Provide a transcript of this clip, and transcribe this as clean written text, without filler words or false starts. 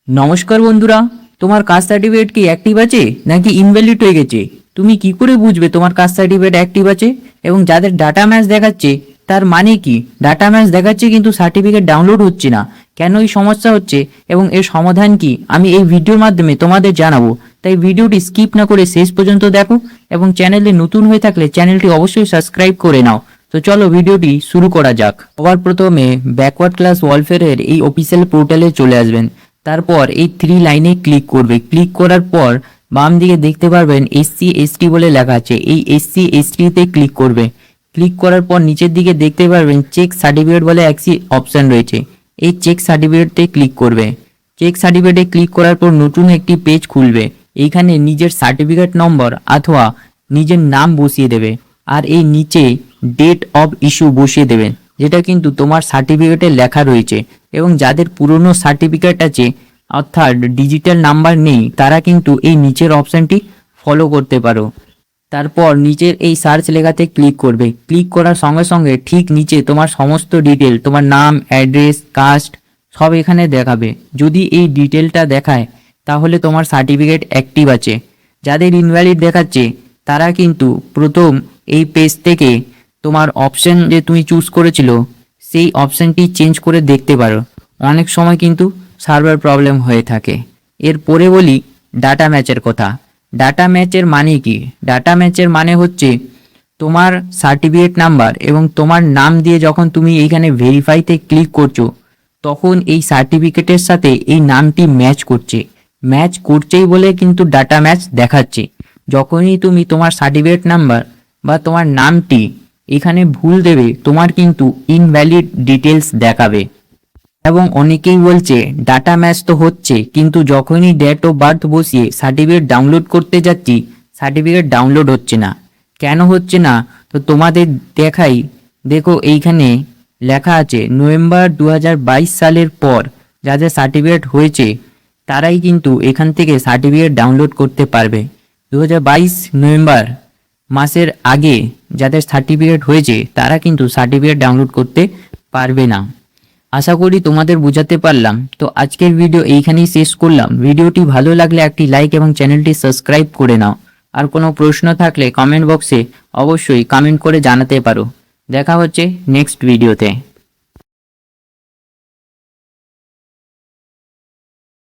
নমস্কার বন্ধুরা, তোমার কাস্ট সার্টিফিকেট কি অ্যাক্টিভ আছে নাকি ইনভ্যালিড হয়ে গেছে? তুমি কি করে বুঝবে তোমার কাস্ট সার্টিফিকেট অ্যাক্টিভ আছে? এবং যাদের ডাটা ম্যাচ দেখাচ্ছে তার মানে কি? ডাটা ম্যাচ দেখাচ্ছে কিন্তু সার্টিফিকেট ডাউনলোড হচ্ছে না, কেন এই সমস্যা হচ্ছে এবং এর সমাধান কি আমি এই ভিডিওর মাধ্যমে তোমাদের জানাবো। তাই ভিডিওটি স্কিপ না করে শেষ পর্যন্ত দেখো এবং চ্যানেলে নতুন হয়ে থাকলে চ্যানেলটি অবশ্যই সাবস্ক্রাইব করে নাও। তো চলো ভিডিওটি শুরু করা যাক। সবার প্রথমে ব্যাকওয়ার্ড ক্লাস ওয়েলফেয়ারের এই অফিসিয়াল পোর্টালে চলে আসবেন। তারপর এই 3 লাইনে ক্লিক করবে। ক্লিক করার পর বাম দিকে দেখতে পারবেন SC/ST বলে লেখা আছে, এই SC/ST তে ক্লিক করবে। ক্লিক করার পর নিচের দিকে দেখতে পারবেন চেক সার্টিফিকেট বলে একটি অপশন রয়েছে, এই চেক সার্টিফিকেটে ক্লিক করবে। চেক সার্টিফিকেটে ক্লিক করার পর নতুন একটি পেজ খুলবে। এইখানে নিজের সার্টিফিকেট নম্বর অথবা নিজের নাম বসিয়ে দেবে আর এই নিচে ডেট অফ ইস্যু বসিয়ে দেবেন, যেটা কিন্তু তোমার সার্টিফিকেটে লেখা রয়েছে। এবং যাদের পুরনো সার্টিফিকেট আছে অর্থাৎ ডিজিটাল নাম্বার নেই, তারা কিন্তু এই নিচের অপশানটি ফলো করতে পারো। তারপর নিচের এই সার্চ লেখাতে ক্লিক করবে। ক্লিক করার সঙ্গে সঙ্গে ঠিক নিচে তোমার সমস্ত ডিটেল, তোমার নাম, অ্যাড্রেস, কাস্ট সব এখানে দেখাবে। যদি এই ডিটেলটা দেখায় তাহলে তোমার সার্টিফিকেট অ্যাক্টিভ আছে। যাদের ইনভ্যালিড দেখাচ্ছে তারা কিন্তু প্রথম এই পেজ থেকে তোমার অপশন যে তুমি চুজ করেছিল সেই অপশানটি চেঞ্জ করে দেখতে পারো। অনেক সময় কিন্তু সার্ভার প্রবলেম হয়ে থাকে। এরপরে বলি ডাটা ম্যাচের কথা। ডাটা ম্যাচের মানে কি? ডাটা ম্যাচের মানে হচ্ছে তোমার সার্টিফিকেট নাম্বার এবং তোমার নাম দিয়ে যখন তুমি এইখানে ভেরিফাইতে ক্লিক করছো তখন এই সার্টিফিকেটের সাথে এই নামটি ম্যাচ করছে। ম্যাচ করছেই বলে কিন্তু ডাটা ম্যাচ দেখাচ্ছে। যখনই তুমি তোমার সার্টিফিকেট নাম্বার বা তোমার নামটি এখানে ভুল দেবে তোমার কিন্তু ইনভ্যালিড ডিটেলস দেখাবে। এবং অনেকেই বলছে ডাটা ম্যাচ তো হচ্ছে, কিন্তু যখনই ডেট অফ বার্থ বসিয়ে সার্টিফিকেট ডাউনলোড করতে যাচ্ছি সার্টিফিকেট ডাউনলোড হচ্ছে না। কেন হচ্ছে না? তো তোমাদের দেখাই, দেখো এইখানে লেখা আছে নভেম্বর 2022 সালের পর যাদের সার্টিফিকেট হয়েছে তারাই কিন্তু এখান থেকে সার্টিফিকেট ডাউনলোড করতে পারবে। 2022 নভেম্বর মাসের আগে যাদের সার্টিফিকেট হয়েছে তারা কিন্তু সার্টিফিকেট ডাউনলোড করতে পারবে না। আশা করি তোমাদের বোঝাতে পারলাম। তো আজকের ভিডিও এইখানেই শেষ করলাম। ভিডিওটি ভালো লাগলে একটি লাইক এবং চ্যানেলটি সাবস্ক্রাইব করে নাও। আর কোনো প্রশ্ন থাকলে কমেন্ট বক্সে অবশ্যই কমেন্ট করে জানাতে পারো। দেখা হচ্ছে নেক্সট ভিডিওতে।